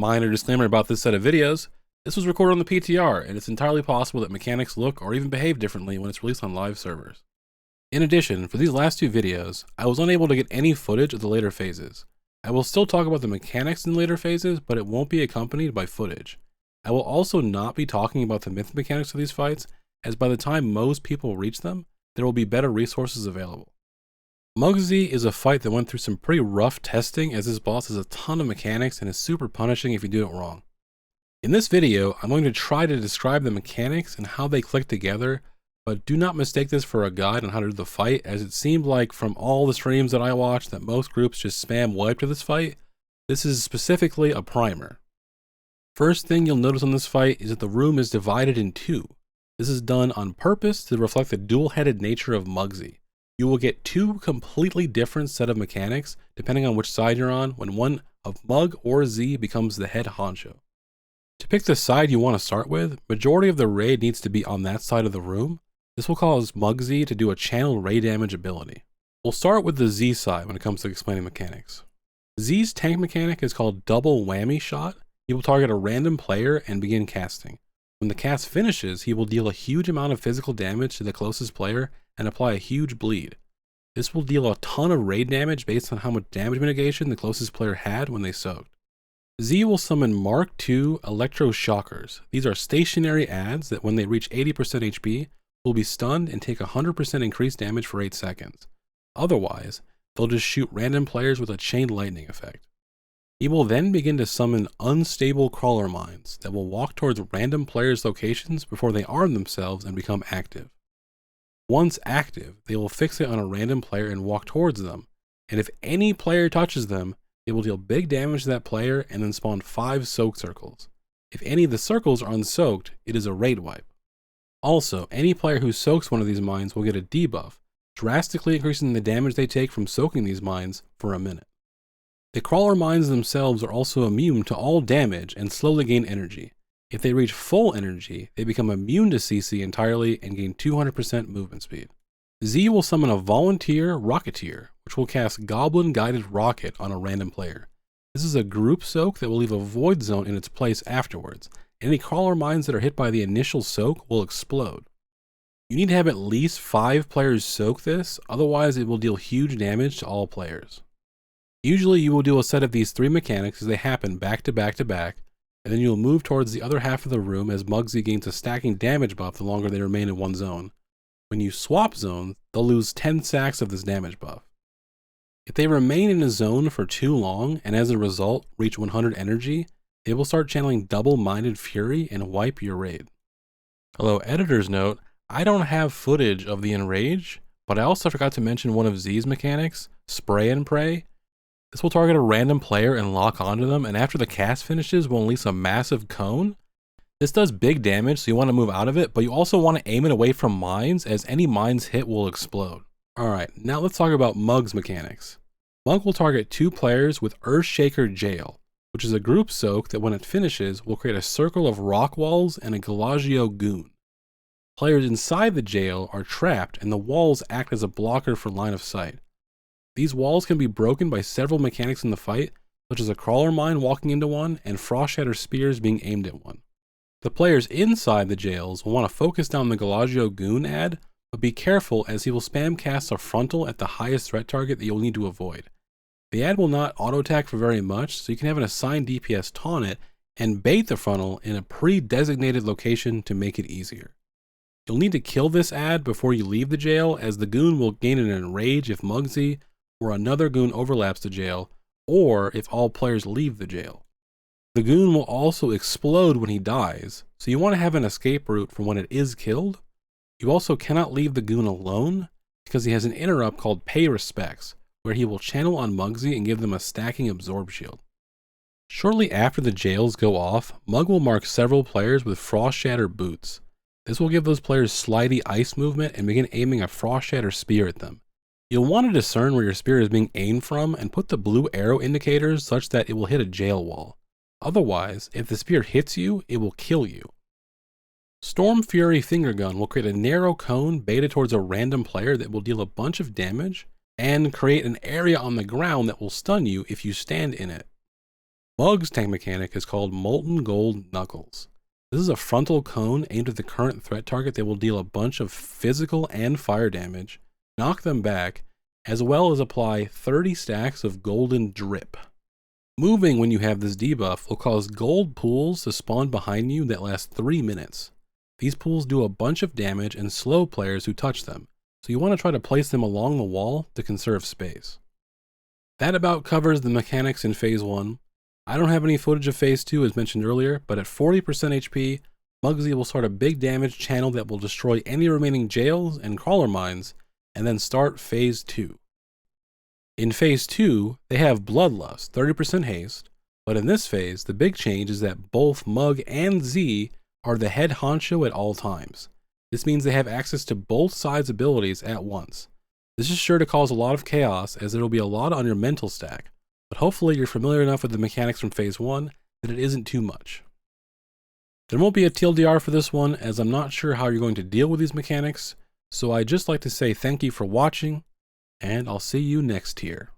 Minor disclaimer about this set of videos. This was recorded on the PTR, and it's entirely possible that mechanics look or even behave differently when it's released on live servers. In addition, for these last two videos, I was unable to get any footage of the later phases. I will still talk about the mechanics in later phases, but it won't be accompanied by footage. I will also not be talking about the myth mechanics of these fights, as by the time most people reach them, there will be better resources available. Muggsy is a fight that went through some pretty rough testing, as this boss has a ton of mechanics and is super punishing if you do it wrong. In this video, I'm going to try to describe the mechanics and how they click together, but do not mistake this for a guide on how to do the fight, as it seemed like from all the streams that I watched that most groups just spam wipe to this fight. This is specifically a primer. First thing you'll notice on this fight is that the room is divided in two. This is done on purpose to reflect the dual-headed nature of Muggsy. You will get two completely different set of mechanics depending on which side you're on when one of Mug or Z becomes the head honcho. To pick the side you want to start with, majority of the raid needs to be on that side of the room. This will cause Muggsy to do a channel ray damage ability. We'll start with the Z side when it comes to explaining mechanics. Z's tank mechanic is called Double Whammy Shot. He will target a random player and begin casting. When the cast finishes, he will deal a huge amount of physical damage to the closest player and apply a huge bleed. This will deal a ton of raid damage based on how much damage mitigation the closest player had when they soaked. Z will summon Mark II Electro Shockers. These are stationary adds that when they reach 80% HP will be stunned and take 100% increased damage for 8 seconds. Otherwise, they'll just shoot random players with a chain lightning effect. He will then begin to summon unstable crawler mines that will walk towards random players' locations before they arm themselves and become active. Once active, they will fixate on a random player and walk towards them, and if any player touches them, it will deal big damage to that player and then spawn 5 soak circles. If any of the circles are unsoaked, it is a raid wipe. Also, any player who soaks one of these mines will get a debuff, drastically increasing the damage they take from soaking these mines for a minute. The crawler mines themselves are also immune to all damage and slowly gain energy. If they reach full energy, they become immune to CC entirely and gain 200% movement speed. Z will summon a Volunteer Rocketeer, which will cast Goblin Guided Rocket on a random player. This is a group soak that will leave a void zone in its place afterwards. Any crawler mines that are hit by the initial soak will explode. You need to have at least 5 players soak this, otherwise it will deal huge damage to all players. Usually you will do a set of these 3 mechanics as they happen back to back to back, and then you'll move towards the other half of the room as Muggsy gains a stacking damage buff the longer they remain in one zone. When you swap zones, they'll lose 10 stacks of this damage buff. If they remain in a zone for too long and as a result reach 100 energy, they will start channeling Double-Minded Fury and wipe your raid. Hello, editor's note, I don't have footage of the Enrage, but I also forgot to mention one of Z's mechanics, Spray and Pray. This will target a random player and lock onto them, and after the cast finishes will release a massive cone. This does big damage, so you want to move out of it, but you also want to aim it away from mines, as any mines hit will explode. Alright, now let's talk about Mug's mechanics. Mug will target 2 players with Earthshaker Jail, which is a group soak that when it finishes will create a circle of rock walls and a Galagio goon. Players inside the jail are trapped and the walls act as a blocker for line of sight. These walls can be broken by several mechanics in the fight, such as a crawler mine walking into one and frost shatter spears being aimed at one. The players inside the jails will want to focus down the Galagio goon ad, but be careful as he will spam cast a frontal at the highest threat target that you'll need to avoid. The ad will not auto attack for very much, so you can have an assigned DPS taunt it and bait the frontal in a pre-designated location to make it easier. You'll need to kill this ad before you leave the jail, as the goon will gain an enrage if Muggsy or another goon overlaps the jail, or if all players leave the jail. The goon will also explode when he dies, so you want to have an escape route for when it is killed. You also cannot leave the goon alone, because he has an interrupt called Pay Respects, where he will channel on Muggsy and give them a stacking absorb shield. Shortly after the jails go off, Mug will mark several players with Frost Shatter boots. This will give those players slidey ice movement and begin aiming a Frost Shatter spear at them. You'll want to discern where your spear is being aimed from and put the blue arrow indicators such that it will hit a jail wall. Otherwise, if the spear hits you, it will kill you. Storm Fury Finger Gun will create a narrow cone baited towards a random player that will deal a bunch of damage and create an area on the ground that will stun you if you stand in it. Mug's tank mechanic is called Molten Gold Knuckles. This is a frontal cone aimed at the current threat target that will deal a bunch of physical and fire damage, knock them back, as well as apply 30 stacks of golden drip. Moving when you have this debuff will cause gold pools to spawn behind you that last 3 minutes. These pools do a bunch of damage and slow players who touch them, so you want to try to place them along the wall to conserve space. That about covers the mechanics in Phase 1. I don't have any footage of Phase 2 as mentioned earlier, but at 40% HP, Mugsy will start a big damage channel that will destroy any remaining jails and crawler mines, and then start Phase 2. In Phase 2, they have Bloodlust, 30% haste, but in this phase, the big change is that both Mug and Z are the head honcho at all times. This means they have access to both sides' abilities at once. This is sure to cause a lot of chaos, as there will be a lot on your mental stack, but hopefully you're familiar enough with the mechanics from Phase 1 that it isn't too much. There won't be a TLDR for this one, as I'm not sure how you're going to deal with these mechanics, so I'd just like to say thank you for watching, and I'll see you next tier.